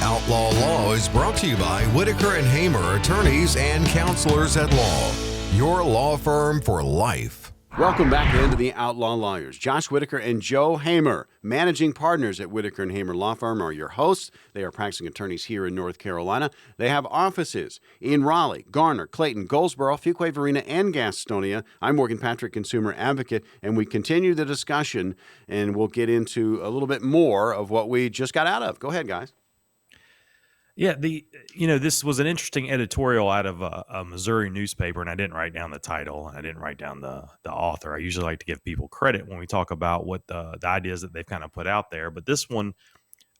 Outlaw Law is brought to you by Whitaker and Hamer, attorneys and counselors at law. Your law firm for life. Welcome back into the Outlaw Lawyers. Josh Whitaker and Joe Hamer, managing partners at Whitaker and Hamer Law Firm, are your hosts. They are practicing attorneys here in North Carolina. They have offices in Raleigh, Garner, Clayton, Goldsboro, Fuquay-Varina, and Gastonia. I'm Morgan Patrick, consumer advocate, and we continue the discussion, and we'll get into a little bit more of what we just got out of. Go ahead, guys. Yeah, this was an interesting editorial out of a Missouri newspaper, and I didn't write down the title. I didn't write down the author. I usually like to give people credit when we talk about what the ideas that they've kind of put out there. But this one,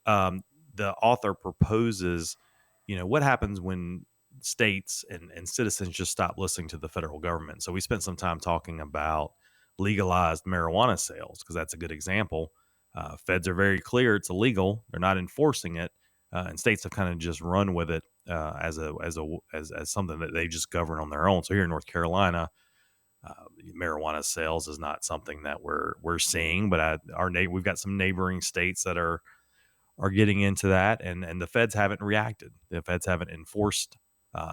the author proposes, what happens when states and citizens just stop listening to the federal government. So we spent some time talking about legalized marijuana sales, because that's a good example. Feds are very clear it's illegal. They're not enforcing it. And states have kind of just run with it as something that they just govern on their own. So here in North Carolina, marijuana sales is not something that we're seeing, but we've got some neighboring states that are getting into that, and the feds haven't reacted. The feds haven't enforced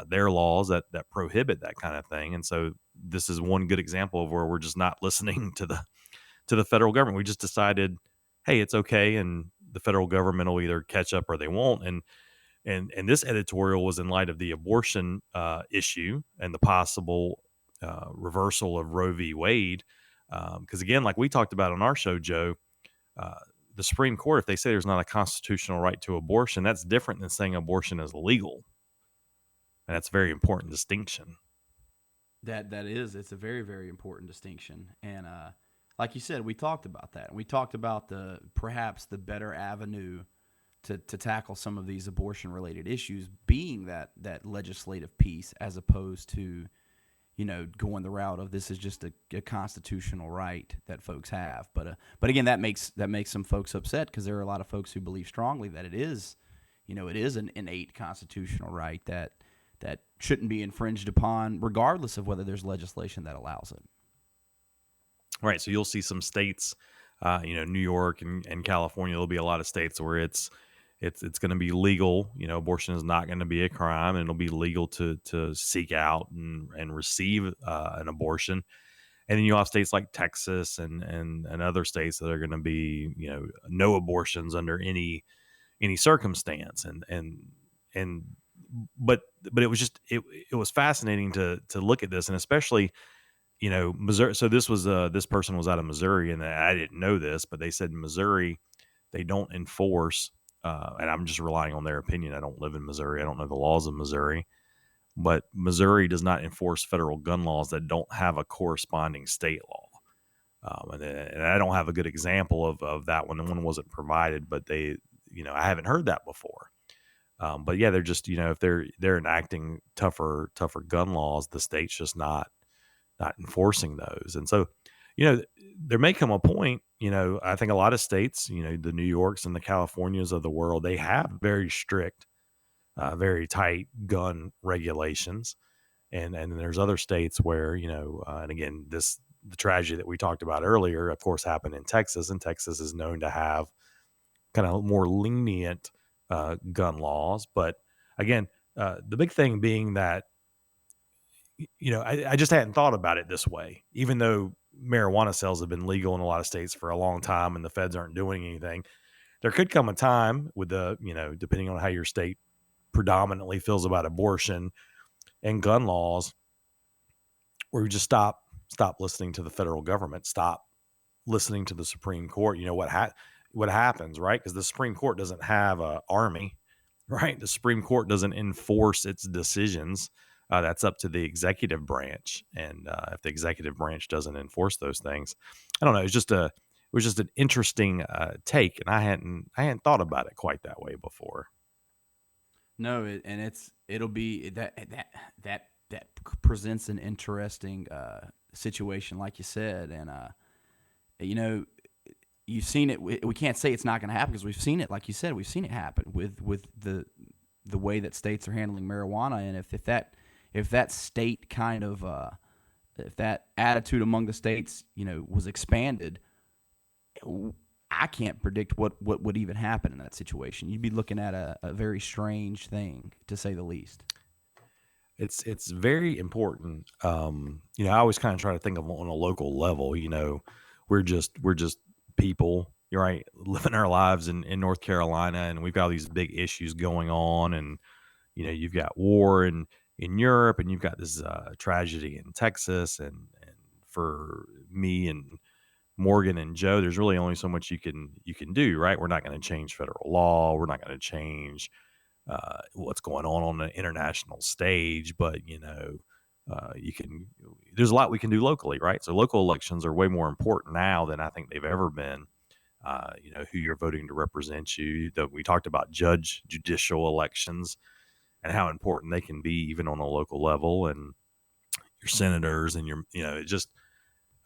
their laws that prohibit that kind of thing. And so this is one good example of where we're just not listening to the federal government. We just decided, hey, it's okay, and the federal government will either catch up or they won't. And this editorial was in light of the abortion issue and the possible reversal of Roe v. Wade. Because again, like we talked about on our show, Joe, the Supreme Court, if they say there's not a constitutional right to abortion, that's different than saying abortion is illegal. And that's a very important distinction. That is, it's a very, very important distinction. And like you said, we talked about that. We talked about perhaps the better avenue to tackle some of these abortion-related issues being that legislative piece, as opposed to, going the route of this is just a constitutional right that folks have. But again, that makes some folks upset, because there are a lot of folks who believe strongly that it is an innate constitutional right that shouldn't be infringed upon, regardless of whether there's legislation that allows it. Right. So you'll see some states, New York and California, there'll be a lot of states where it's going to be legal. Abortion is not going to be a crime, and it'll be legal to seek out and receive an abortion. And then you have states like Texas and other states that are going to be, no abortions under any circumstance. But it was just, it was fascinating to look at this, and especially, Missouri. So this person was out of Missouri, and I didn't know this, but they said in Missouri, they don't enforce, and I'm just relying on their opinion. I don't live in Missouri. I don't know the laws of Missouri, but Missouri does not enforce federal gun laws that don't have a corresponding state law. And I don't have a good example of that one. The one wasn't provided, but I haven't heard that before. But yeah, they're just, if they're enacting tougher gun laws, the state's just not enforcing those. And so, there may come a point, I think a lot of states, the New Yorks and the Californias of the world, they have very strict, very tight gun regulations. And there's other states where, and again, the tragedy that we talked about earlier, of course, happened in Texas, and Texas is known to have kind of more lenient gun laws. But again, the big thing being that, I just hadn't thought about it this way, even though marijuana sales have been legal in a lot of states for a long time and the feds aren't doing anything. There could come a time with depending on how your state predominantly feels about abortion and gun laws, where you just stop listening to the federal government, stop listening to the Supreme Court. What happens, right? Because the Supreme Court doesn't have an army, right? The Supreme Court doesn't enforce its decisions. That's up to the executive branch, and if the executive branch doesn't enforce those things, I don't know. It was just an interesting take, and I hadn't thought about it quite that way before. No, it'll be that presents an interesting situation, like you said, and you've seen it. We can't say it's not going to happen, because we've seen it. Like you said, we've seen it happen with the way that states are handling marijuana, and if that state kind of if that attitude among the states was expanded, I can't predict what would even happen in that situation. You'd be looking at a very strange thing, to say the least. It's very important. I always kind of try to think of on a local level. We're just people, you're right, living our lives in North Carolina, and we've got all these big issues going on, and you've got war in Europe, and you've got this tragedy in Texas, and for me and Morgan and Joe, there's really only so much you can do, right? We're not going to change federal law. We're not going to change what's going on the international stage, but you can. There's a lot we can do locally, right? So local elections are way more important now than I think they've ever been. Who you're voting to represent you. We talked about judicial elections and how important they can be, even on a local level, and your senators and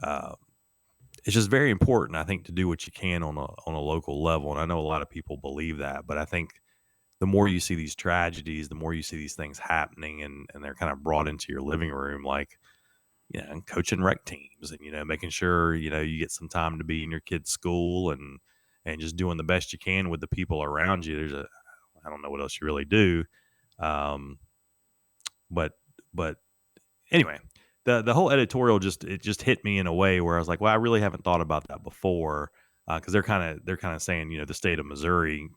uh, it's just very important, I think, to do what you can on a local level. And I know a lot of people believe that, but I think the more you see these tragedies, the more you see these things happening, and they're kind of brought into your living room, like, coaching rec teams, and, making sure, you get some time to be in your kid's school, and just doing the best you can with the people around you. I don't know what else you really do. But anyway, the whole editorial just hit me in a way where I was like, well, I really haven't thought about that before. Cause they're kind of saying, the state of Missouri,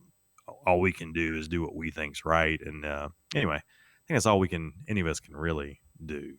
all we can do is do what we think's right. And, anyway, I think that's all any of us can really do.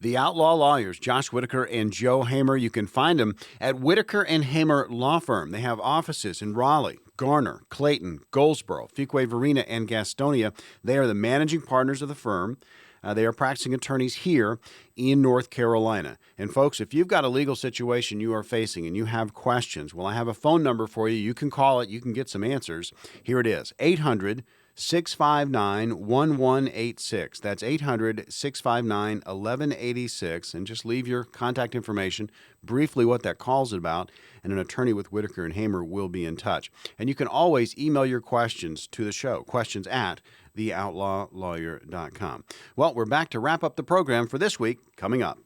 The Outlaw Lawyers, Josh Whitaker and Joe Hamer. You can find them at Whitaker and Hamer Law Firm. They have offices in Raleigh, Garner, Clayton, Goldsboro, Fuquay, Varina, and Gastonia. They are the managing partners of the firm. They are practicing attorneys here in North Carolina. And folks, if you've got a legal situation you are facing and you have questions, well, I have a phone number for you. You can call it. You can get some answers. Here it is, 800-659-1186. That's 800-659-1186. And just leave your contact information, briefly what that call's about, and an attorney with Whitaker and Hamer will be in touch. And you can always email your questions to the show, questions@theoutlawlawyer.com. Well, we're back to wrap up the program for this week, coming up.